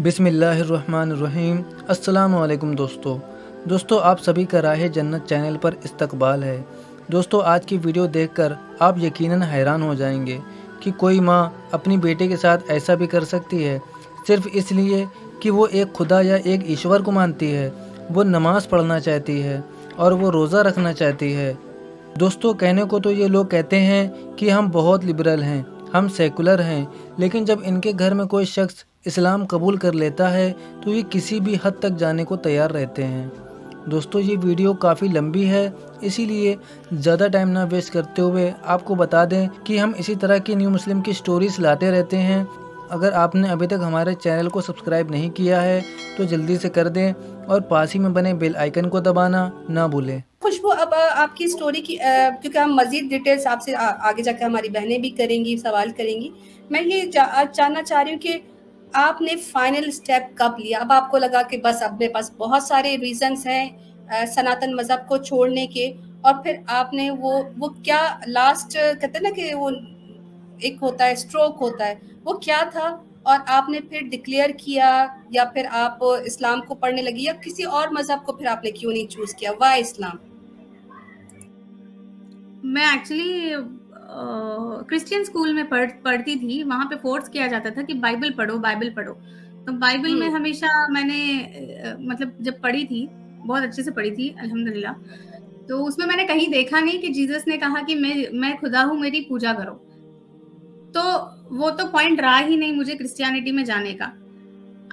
बिस्मिल्लाहिर्रहमानिर्रहीम। अस्सलामु अलैकुम दोस्तों आप सभी का राह जन्नत चैनल पर इस्तकबाल है। दोस्तों आज की वीडियो देखकर आप यकीनन हैरान हो जाएंगे कि कोई माँ अपनी बेटे के साथ ऐसा भी कर सकती है, सिर्फ इसलिए कि वो एक खुदा या एक ईश्वर को मानती है। वो नमाज़ पढ़ना चाहती है और वो रोज़ा रखना चाहती है। दोस्तों कहने को तो ये लोग कहते हैं कि हम बहुत लिबरल हैं, हम सेकुलर हैं, लेकिन जब इनके घर में कोई शख्स इस्लाम कबूल कर लेता है तो ये किसी भी हद तक जाने को तैयार रहते हैं। दोस्तों ये वीडियो काफ़ी लंबी है, इसीलिए ज़्यादा टाइम ना वेस्ट करते हुए आपको बता दें कि हम इसी तरह की न्यू मुस्लिम की स्टोरीज लाते रहते हैं। अगर आपने अभी तक हमारे चैनल को सब्सक्राइब नहीं किया है तो जल्दी से कर दें और पास ही में बने बेल आइकन को दबाना ना भूलें। खुशबू, अब आपकी स्टोरी की क्योंकि हम मज़ीद डिटेल्स आपसे आगे जाकर हमारी बहनें भी करेंगी, सवाल करेंगी। मैं ये जानना चाह रही हूँ कि आपने फाइनल स्टेप कब लिया? अब आपको लगा कि बस अब मेरे पास बहुत सारे रीज़न्स हैं सनातन मज़हब को छोड़ने के, और फिर आपने वो क्या लास्ट कहते हैं ना कि वो एक होता है, स्ट्रोक होता है, वो क्या था? और आपने फिर डिक्लेयर किया या फिर आप इस्लाम को पढ़ने लगी या किसी और मज़हब को फिर आपने क्यों नहीं चूज़ किया? व्हाई इस्लाम? मैं एक्चुअली क्रिश्चियन स्कूल में पढ़ती थी। वहाँ पे फोर्स किया जाता था कि बाइबल पढ़ो, बाइबल पढ़ो। तो बाइबल में हमेशा मैंने मतलब जब पढ़ी थी, बहुत अच्छे से पढ़ी थी अल्हम्दुलिल्लाह। तो उसमें मैंने कहीं देखा नहीं कि जीसस ने कहा कि मैं खुदा हूँ, मेरी पूजा करो। तो वो तो पॉइंट रहा ही नहीं मुझे क्रिश्चियनिटी में जाने का।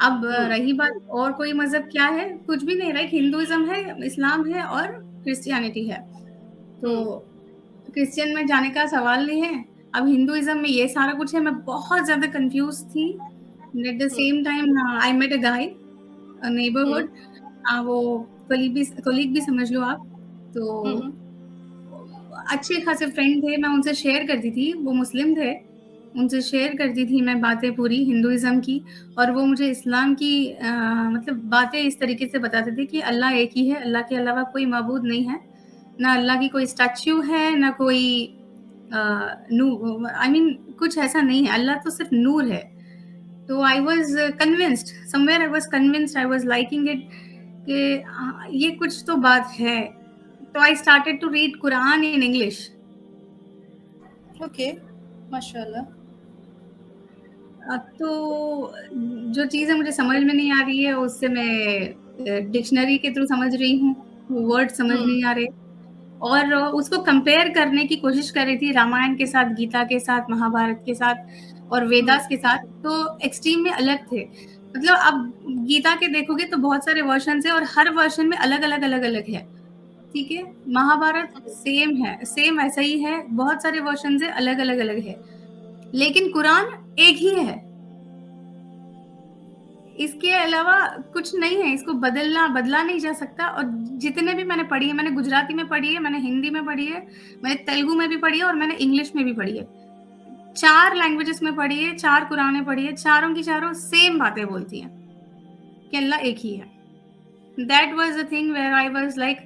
अब रही बात और कोई मज़हब क्या है, कुछ भी नहीं, राइट? हिंदुइज़्म है, इस्लाम है और क्रिश्चियनिटी है। तो क्रिश्चियन में जाने का सवाल नहीं है। अब हिंदुइज़्म में ये सारा कुछ है। मैं बहुत ज़्यादा कन्फ्यूज़ थी। At the same time I met a guy, a neighbourhood, वो कोलीग भी समझ लो आप। तो अच्छे खासे फ्रेंड थे, मैं उनसे शेयर करती थी। वो मुस्लिम थे, उनसे शेयर करती थी मैं बातें पूरी हिंदुइज़्म की, और वो मुझे इस्लाम की मतलब बातें इस तरीके से बताते थे कि अल्लाह एक ही है, अल्लाह के अलावा कोई माबूद नहीं है, ना अल्लाह की कोई स्टैच्यू है, ना कोई आई मीन कुछ ऐसा नहीं है, अल्लाह तो सिर्फ नूर है। तो I was convinced, somewhere I was convinced, I was liking it कि ये कुछ तो बात है। तो I started to read Quran in English. Okay, माशाल्लाह। अब तो जो चीज़ें मुझे समझ में नहीं आ रही है उससे मैं डिक्शनरी के थ्रू समझ रही हूँ, वर्ड समझ नहीं आ रहे, और उसको कंपेयर करने की कोशिश कर रही थी रामायण के साथ, गीता के साथ, महाभारत के साथ और वेदास के साथ। तो एक्सट्रीम में अलग थे। मतलब अब गीता के देखोगे तो बहुत सारे वर्जन है और हर वर्जन में अलग अलग अलग अलग है, ठीक है? महाभारत सेम है, सेम ऐसा ही है, बहुत सारे वर्जन है, अलग अलग अलग है, लेकिन कुरान एक ही है। इसके अलावा कुछ नहीं है, इसको बदला नहीं जा सकता। और जितने भी मैंने पढ़ी है, मैंने गुजराती में पढ़ी है, मैंने हिंदी में पढ़ी है, मैंने तेलुगु में भी पढ़ी है और मैंने इंग्लिश में भी पढ़ी है। 4 लैंग्वेजेस में पढ़ी है, 4 कुरानें पढ़ी है, चारों की चारों सेम बातें बोलती हैं कि अल्लाह एक ही है। That was the thing where I was like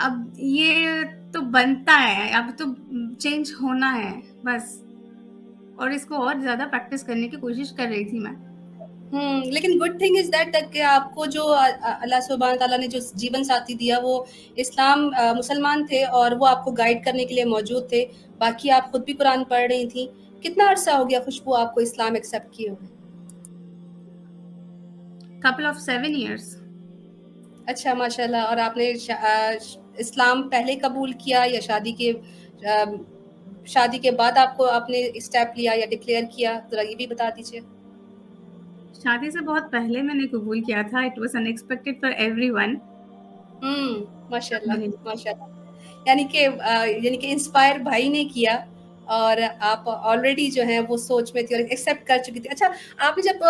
अब ये तो बनता है, अब तो चेंज होना है बस। और इसको और ज़्यादा प्रैक्टिस करने की कोशिश कर रही थी मैं। लेकिन गुड थिंग इज दैट कि आपको जो अल्लाह सुब्हान ताला ने जो जीवन साथी दिया वो इस्लाम मुसलमान थे और वो आपको गाइड करने के लिए मौजूद थे। बाकी आप खुद भी कुरान पढ़ रही थी। कितना अरसा हो गया खुशबू आपको इस्लाम एक्सेप्ट किए हुए? Couple of 7 years. अच्छा, माशाल्लाह। और आपने इस्लाम पहले कबूल किया या शादी के बाद आपको आपने स्टेप लिया या डिक्लेयर किया? जरा ये भी बता दीजिए। शादी से बहुत पहले मैंने कबूल किया था। It was unexpected for everyone. माशाल्लाह, माशाल्लाह। यानी कि इंस्पायर भाई ने किया और आप ऑलरेडी जो है वो सोच में थी और एक्सेप्ट कर चुकी थी। अच्छा, आपने जब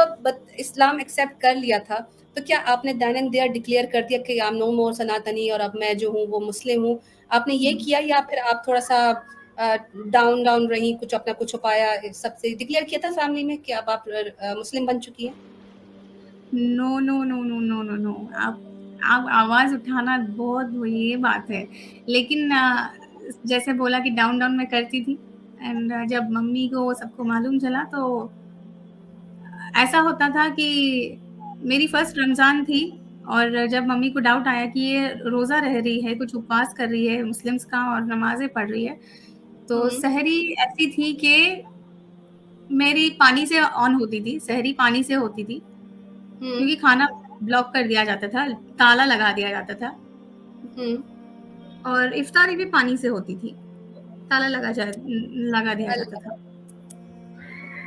इस्लाम एक्सेप्ट कर लिया था तो क्या आपने देन एंड देयर डिक्लेयर कर दिया कि आई एम नो मोर सनातनी और अब मैं जो हूँ वो मुस्लिम हूँ? आपने ये किया या फिर आप थोड़ा-सा डाउन डाउन रही, कुछ अपना कुछ छुपाया, सबसे डिक्लेयर किया था फैमिली में कि अब आप मुस्लिम बन चुकी हैं? No no no no no no no, आप आवाज़ उठाना बहुत वो ये बात है। लेकिन जैसे बोला कि डाउन डाउन मैं करती थी, एंड जब मम्मी को सबको मालूम चला तो ऐसा होता था कि मेरी फर्स्ट रमज़ान थी और जब मम्मी को डाउट आया कि ये रोज़ा रह रही है, कुछ उपवास कर रही है मुस्लिम्स का और नमाज़ें पढ़ रही है, तो हुँ, सहरी ऐसी थी कि मेरी पानी से ऑन होती थी, सहरी पानी से होती थी, हुँ, क्योंकि खाना ब्लॉक कर दिया जाता था, ताला लगा दिया जाता था हुँ। और इफ्तारी भी पानी से होती थी, ताला लगा दिया जाता था।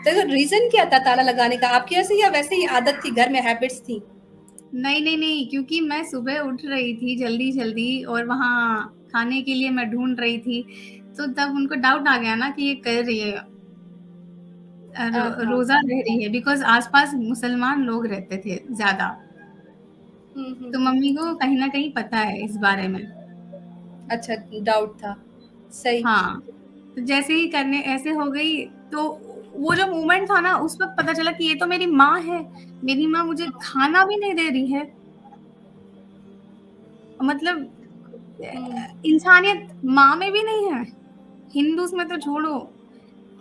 अल्लाह! तो रीज़न क्या था ताला लगाने का? आपकी वजह से या वैसे ही आदत थी, घर में हैबिट्स थी? नहीं, नहीं, नहीं, क्योंकि मैं सुबह उठ रही थी जल्दी-जल्दी और वहाँ खाने के लिए मैं ढूँढ रही थी, तो तब उनको डाउट आ गया ना कि ये कर रही है हाँ। रोज़ा रह रही है बिकॉज़ आस-पास मुसलमान लोग रहते थे ज़्यादा, हुँ, हुँ, तो हुँ। मम्मी को कहीं न कहीं पता है इस बारे में। अच्छा, डाउट था। सही। हाँ, तो जैसे ही करने ऐसे हो गई, तो वो जो मोमेंट था ना, उस वक़्त पता चला कि ये तो मेरी माँ है, मेरी माँ मुझे खाना भी नहीं दे रही है। मतलब हुँ, इंसानियत माँ में भी नहीं है, हिंदूज़ में तो छोड़ो।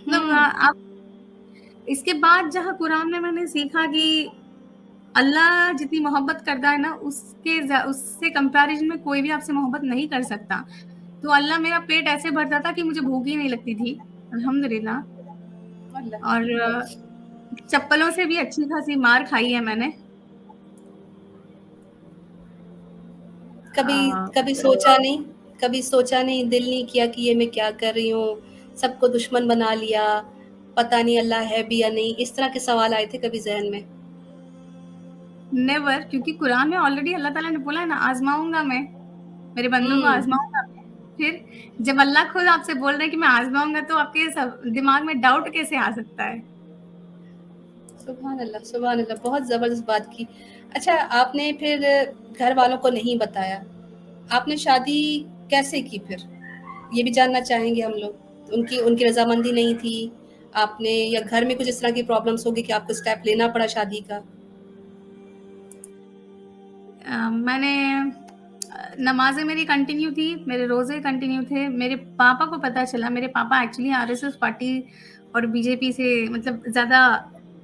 मतलब हुँ, आप इसके बाद जहाँ कुरान में मैंने सीखा कि अल्लाह जितनी मोहब्बत करता है ना, उससे कंपैरिज़न में कोई भी आपसे मोहब्बत नहीं कर सकता। तो अल्लाह मेरा पेट ऐसे भरता था कि मुझे भूख ही नहीं लगती थी, अल्हम्दुलिल्लाह। अल्लाह। और चप्पलों से भी अच्छी खासी मार खाई है मैंने। कभी अ, कभी सोचा नहीं? कभी सोचा नहीं, दिल नहीं किया कि ये मैं क्या कर रही हूँ? सबको दुश्मन बना लिया, पता नहीं अल्लाह है भी या नहीं, इस तरह के सवाल आए थे कभी ज़हन में? नेवर, क्योंकि कुरान में ऑलरेडी अल्लाह ताला ने बोला है ना, आज़माऊँगा मैं, मेरे बंदों को हुँ, आज़माऊँगा मैं। फिर जब अल्लाह खुद आपसे बोल रहे हैं कि मैं आज़माऊँगा, तो आपके सब दिमाग में डाउट कैसे आ सकता है? सुभान अल्लाह, बहुत ज़बरदस्त बात की। अच्छा, आपने फिर घर वालों को नहीं बताया, आपने शादी कैसे की फिर? ये भी जानना चाहेंगे हम लोग। उनकी उनकी रज़ामंदी नहीं थी, आपने या घर में कुछ इस तरह की प्रॉब्लम्स हो गई कि आपको स्टेप लेना पड़ा शादी का? मैंने नमाज़ें मेरी कंटिन्यू थी, मेरे रोज़े कंटिन्यू थे। मेरे पापा को पता चला, मेरे पापा एक्चुअली आरएसएस पार्टी और बीजेपी से मतलब ज़्यादा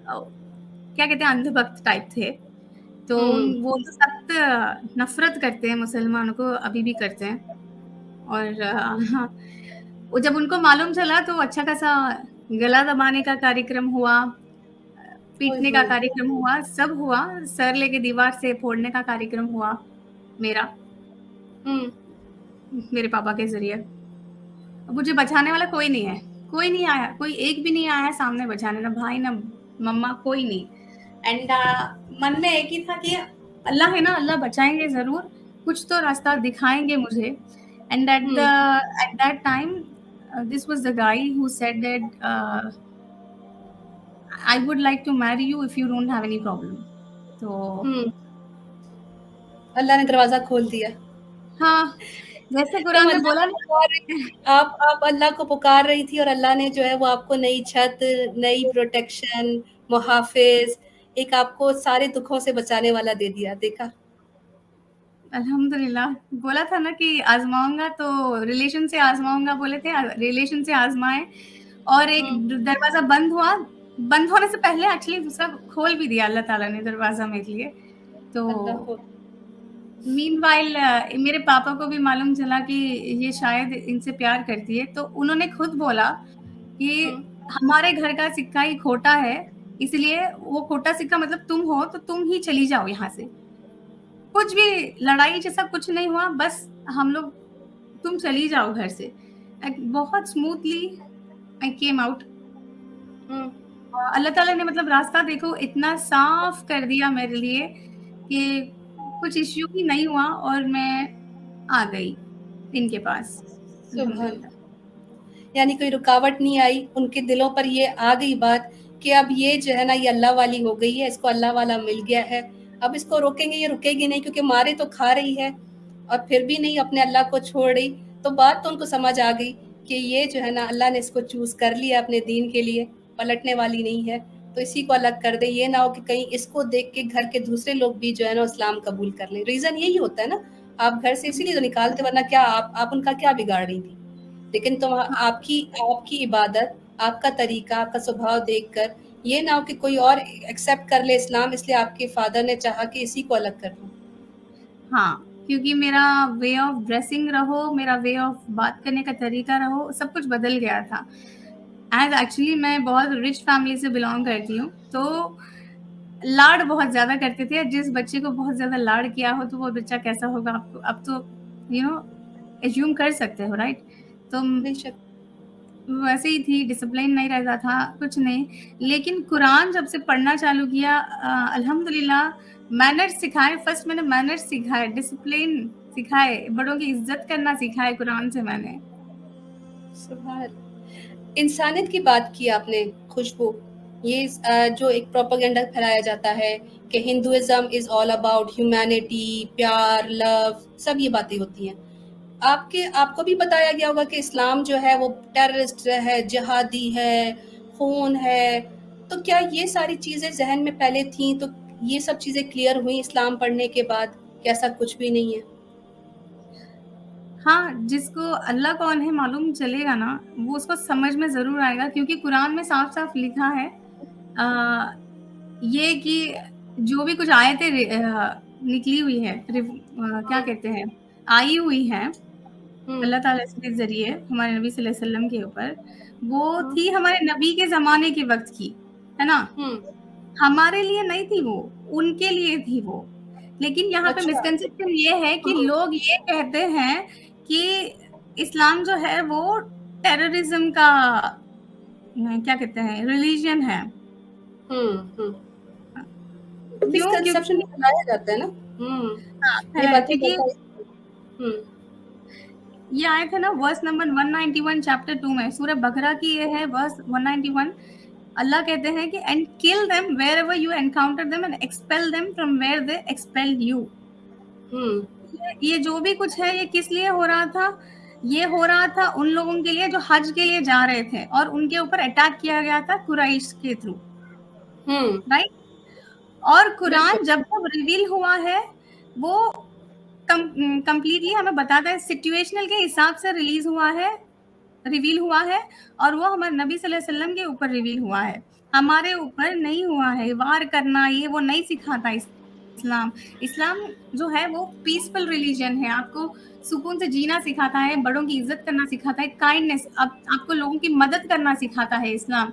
क्या कहते हैं अंधभक्त टाइप थे। तो हुँ, वो तो सख्त नफ़रत करते हैं मुसलमानों को, अभी भी करते हैं। और हाँ, वो जब उनको मालूम चला तो अच्छा खासा गला दबाने का कार्यक्रम हुआ, ओए पीटने का होए! कार्यक्रम हुआ, सब हुआ, सर लेके दीवार से फोड़ने का कार्यक्रम हुआ मेरा, हुँ, मेरे पापा के ज़रिए। अब मुझे बचाने वाला कोई नहीं है, कोई नहीं आया, कोई एक भी नहीं आया है सामने बचाने, ना भाई, ना मम्मा, कोई नहीं। एंड मन में एक ही था कि अल्लाह है ना, अल्लाह बचाएँगे ज़रूर, कुछ तो रास्ता दिखाएँगे मुझे। And hmm, at that time this was the guy who said that I would like to marry you if you don't have any problem. तो हुँ, अल्लाह ने दरवाज़ा खोल दिया। हाँ, जैसे तुम कुरान में अल्लाह बोला को पुकार रही ना। आप अल्लाह को पुकार रही थी और अल्लाह ने जो है वो आपको नई छत, नई प्रोटेक्शन, मुहाफ़िज़, एक आपको सारे दुखों से बचाने वाला दे दिया, देखा? अल्हम्दुलिल्लाह, बोला था ना कि आज़माऊँगा तो रिलेशन से आज़माऊँगा बोले थे, रिलेशन से आज़माए और एक हुँ, दरवाज़ा बंद हुआ, बंद होने से पहले एक्चुअली दूसरा खोल भी दिया अल्लाह ताला ने दरवाज़ा मेरे लिए। तो अल्लाह हो मीनवाइल मेरे पापा को भी मालूम चला कि ये शायद इनसे प्यार करती है, तो उन्होंने खुद बोला कि हुँ, हमारे घर का सिक्का ही खोटा है, इसलिए वो खोटा सिक्का मतलब तुम हो, तो तुम ही चली जाओ यहाँ से। कुछ भी लड़ाई जैसा कुछ नहीं हुआ, बस हम लोग तुम चली जाओ घर से। बहुत स्मूथली आई केम आउट। हुँ। अल्लाह ताला ने मतलब रास्ता देखो इतना साफ कर दिया मेरे लिए कि कुछ इश्यू ही नहीं हुआ और मैं आ गई इनके पास, सुभान अल्हम्दुलिल्लाह। यानी कोई रुकावट नहीं आई, उनके दिलों पर ये आ गई बात कि अब ये जो है ना ये अल्लाह वाली हो गई है, इसको अल्लाह वाला मिल गया है। अब इसको रोकेंगे, ये रुकेगी नहीं क्योंकि मारे तो खा रही है और फिर भी नहीं अपने अल्लाह को छोड़ रही। तो बात तो उनको समझ आ गई कि ये जो है ना अल्लाह ने इसको चूज़ कर लिया अपने दीन के लिए, पलटने वाली नहीं है। तो इसी को अलग कर दें, ये ना हो कि कहीं इसको देख के घर के दूसरे लोग भी जो है ना इस्लाम कबूल कर लें। रीज़न यही होता है ना, आप घर से इसीलिए तो निकालते वरना क्या आप उनका क्या बिगाड़ रही थी? लेकिन तुम हाँ, आपकी आपकी इबादत, आपका तरीका, आपका स्वभाव देखकर ये ना हो कि कोई और एक्सेप्ट कर ले इस्लाम, इसलिए आपके फादर ने चाहा कि इसी को अलग कर दूँ। हाँ, क्योंकि मेरा वे ऑफ ड्रेसिंग रहो, मेरा वे ऑफ बात करने का तरीका रहो, सब कुछ बदल गया था। एज़ एक्चुअली मैं बहुत रिच फैमिली से बिलॉन्ग करती हूँ, तो लाड बहुत ज़्यादा करते थे। जिस बच्चे को बहुत ज़्यादा लाड किया हो, तो वो बच्चा कैसा होगा आपको अब तो यू नो एज़्यूम कर सकते हो, राइट? तो बेशक। वैसे ही थी, डिसिप्लिन नहीं रहता था, कुछ नहीं। लेकिन कुरान जब से पढ़ना चालू किया अल्हम्दुलिल्लाह मैनर्स सिखाए, फर्स्ट मैंने मैनर्स सिखाए, डिसिप्लिन सिखाए, बड़ों की इज़्ज़त करना सिखाए कुरान से मैंने। सुभान इंसानियत की बात की आपने खुशबू, ये जो एक प्रोपेगेंडा फैलाया जाता है कि Hinduism is all about humanity, प्यार, लव, सब ये बातें होती हैं। आपको भी बताया गया होगा कि इस्लाम जो है वो टेररिस्ट है, जिहादी है, खून है। तो क्या ये सारी चीजें जहन में पहले थी, तो ये सब चीजें क्लियर हुई इस्लाम पढ़ने के बाद कि ऐसा कुछ भी नहीं है? हाँ, जिसको अल्लाह कौन है मालूम चलेगा ना, वो उसको समझ में ज़रूर आएगा क्योंकि कुरान में साफ-साफ लिखा है अ, ये कि जो भी कुछ आयतें निकली हुई है, क्या कहते हैं, आई हुई हैं हम्म। अल्लाह ताला के ज़रिए हमारे नबी सल्लल्लाहु अलैहि वसल्लम के ऊपर, वो हाँ। थी हमारे नबी के ज़माने के वक़्त की, है ना? हम्म। हमारे लिए नहीं थी वो, उनके लिए थी वो। लेकिन यहाँ पे अच्छा। मिसकंसेप्शन ये है कि हम्म। लोग ये कहते हैं कि इस्लाम जो है वो टेररिज़्म का क्या कहते हैं रिलिजन है। हम्म। क्यों? मिसकंसेप्शन क्योंकि फैलाया जाता है ना। हाँ, ये है बातें क्योंकि होता है। ये आए थे ना वर्स नंबर 191 चैप्टर 2 में, सूरह बकरा की ये है वर्स 191। अल्लाह कहते हैं कि and kill them wherever you encounter them and expel them from where they expelled you. Hmm. ये जो भी कुछ है ये किस लिए हो रहा था? ये हो रहा था उन लोगों के लिए जो हज के लिए जा रहे थे और उनके ऊपर अटैक किया गया था कुरैश के थ्रू, हम्म। राइट? और कुरान बिल्कुल। जब जब रिवील हुआ है वो कंप्लीटली हमें बताता है सिचुएशनल के हिसाब से रिवील हुआ है और वो हमारे नबी सल्लल्लाहु अलैहि वसल्लम के ऊपर रिवील हुआ है, हमारे ऊपर नहीं हुआ है। वार करना ये वो नहीं सिखाता इस्लाम। इस्लाम जो है वो पीसफुल रिलीजन है, आपको सुकून से जीना सिखाता है, बड़ों की इज्जत करना सिखाता है, काइंडनेस आपको लोगों की मदद करना सिखाता है इस्लाम।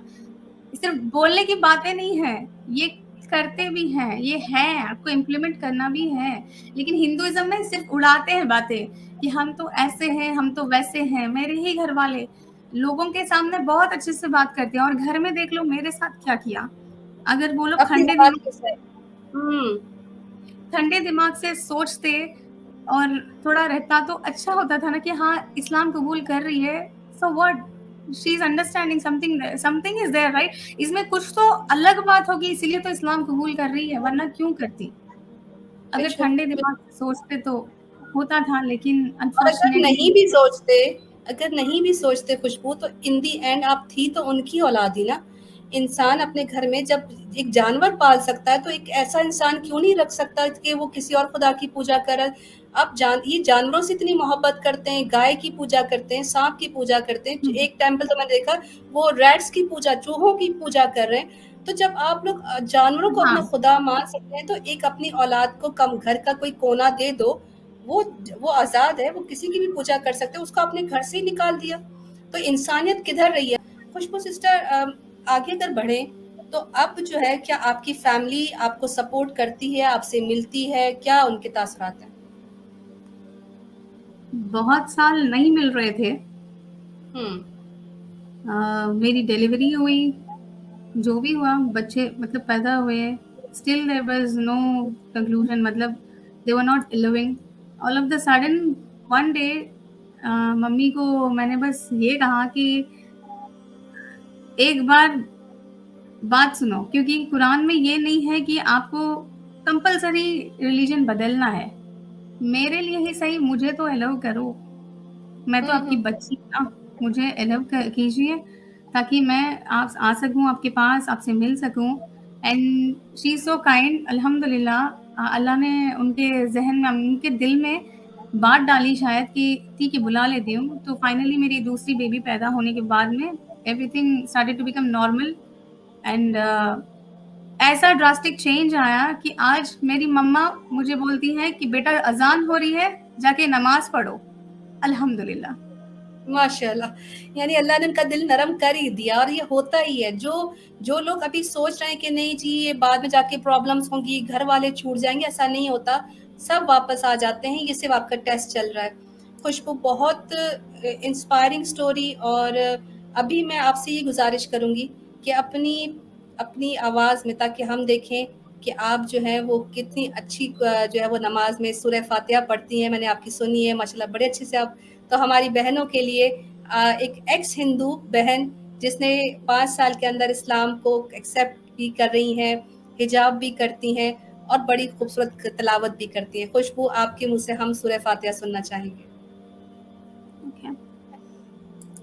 सिर्फ बोलने की बातें नहीं है, ये करते भी हैं, ये है, आपको इम्प्लीमेंट करना भी है। लेकिन हिंदुइज्म में सिर्फ उड़ाते हैं बातें कि हम तो ऐसे हैं, हम तो वैसे हैं। मेरे ही घर वाले लोगों के सामने बहुत अच्छे से बात करते हैं और घर में देख लो मेरे साथ क्या किया। अगर वो लोग अपनी औलाद के साथ। हम्म। ठंडे दिमाग से सोचते और थोड़ा रहता तो अच्छा होता था ना कि हाँ इस्लाम कबूल कर रही है, so what, she is understanding something, something is there, right? इसमें कुछ तो अलग बात होगी इसीलिए तो इस्लाम कबूल कर रही है, वरना क्यों करती? अगर बेशक। ठंडे दिमाग से सोचते तो होता था, लेकिन और अगर अनफॉर्चुनेटली नहीं भी सोचते, अगर नहीं भी सोचते खुशबू, तो इन दी एंड आप थी तो उनकी औलाद ही ना। इंसान अपने घर में जब एक जानवर पाल सकता है, तो एक ऐसा इंसान क्यों नहीं रख सकता कि वो किसी और खुदा की पूजा करे। आप ये जानवरों से इतनी मोहब्बत करते हैं, गाय की पूजा करते हैं, सांप की पूजा करते हैं। एक टेम्पल तो मैंने देखा, वो रैट्स की पूजा, चूहों की पूजा कर रहे हैं। तो जब आप लोग जानवरों को अपना हाँ, खुदा मान सकते हैं, तो एक अपनी औलाद को कम घर का कोई कोना दे दो, वो वो आजाद है, वो किसी की भी पूजा कर सकते हैं, उसको अपने घर से ही निकाल दिया। तो इंसानियत किधर रही है? खुशबू सिस्टर, आगे अगर बढ़े, तो अब जो है, क्या आपकी फैमिली आपको सपोर्ट करती है, आपसे मिलती है, क्या उनके तासरात हैं? बहुत साल नहीं मिल रहे थे। हम्म। मेरी डिलीवरी हुई, जो भी हुआ बच्चे मतलब पैदा हुए, still there was no conclusion, मतलब they were not living. All of the sudden one day mummy को मैंने बस ये कहा कि एक बार बात सुनो, क्योंकि कुरान में ये नहीं है कि आपको कंपल्सरी रिलीजन बदलना है। मेरे लिए ही सही मुझे तो अलाउ करो, मैं तो आपकी हम्म। बच्ची हूँ ना, मुझे अलाउ कीजिए ताकि मैं आप आ सकूँ आपके पास, आपसे मिल सकूँ। And she is so kind, अल्हम्दुलिल्लाह। अल्लाह ने उनके ज़हन में, उनके दिल में बात डाली शायद कि ठीक है बुला लेती हूँ। तो फाइनली मेरी दूसरी बेबी पैदा होने के बाद में everything started to become normal and ऐसा ड्रास्टिक चेंज आया कि आज मेरी मम्मा मुझे बोलती है कि बेटा अजान हो रही है, जाके नमाज पढ़ो। अल्हम्दुलिल्लाह। माशाल्लाह, यानी अल्लाह ने उनका दिल नरम कर ही दिया और ये होता ही है। जो लोग अभी सोच रहे हैं कि नहीं जी ये बाद में जाके प्रॉब्लम्स होंगी, घर वाले छूट जाएँगे, ऐसा नहीं होता। सब वापस आ जाते हैं, ये सिर्फ़ आपका टेस्ट चल रहा है। खुशबू बहुत इंस्पायरिंग स्टोरी और अभी मैं आपसे ये गुज़ारिश करूँगी कि अपनी अपनी आवाज़ में ताकि हम देखें कि आप जो है वो कितनी अच्छी जो है वो नमाज़ में सूरह फ़ातिहा पढ़ती हैं। मैंने आपकी सुनी है माशाल्लाह बड़े अच्छे से आप तो हमारी बहनों के लिए एक एक्स हिंदू बहन जिसने 5 साल के अंदर इस्लाम को एक्सेप्ट भी कर रही हैं, हिजाब भी करती हैं और बड़ी खूबसूरत तिलावत भी करती हैं। खुशबू आपके मुँह से हम सूरह फ़ातिहा सुनना चाहेंगे। Okay.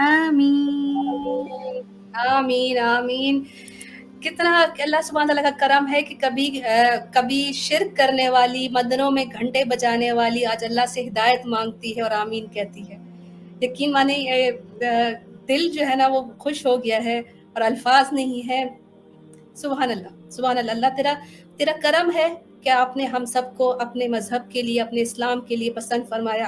आमीन। आमीन, आमीन। कितना अल्लाह सुब्हान तआला का करम है कि कभी शिर्क करने वाली, मंदिरों में घंटे बजाने वाली आज अल्लाह से हिदायत माँगती है और आमीन कहती है। यकीन माने दिल जो है ना वो खुश हो गया है और अल्फाज़ नहीं है। सुभान अल्लाह, सुभान अल्लाह। अल्लाह तेरा करम है कि आपने हम सबको अपने मज़हब के लिए, अपने इस्लाम के लिए पसंद फरमाया।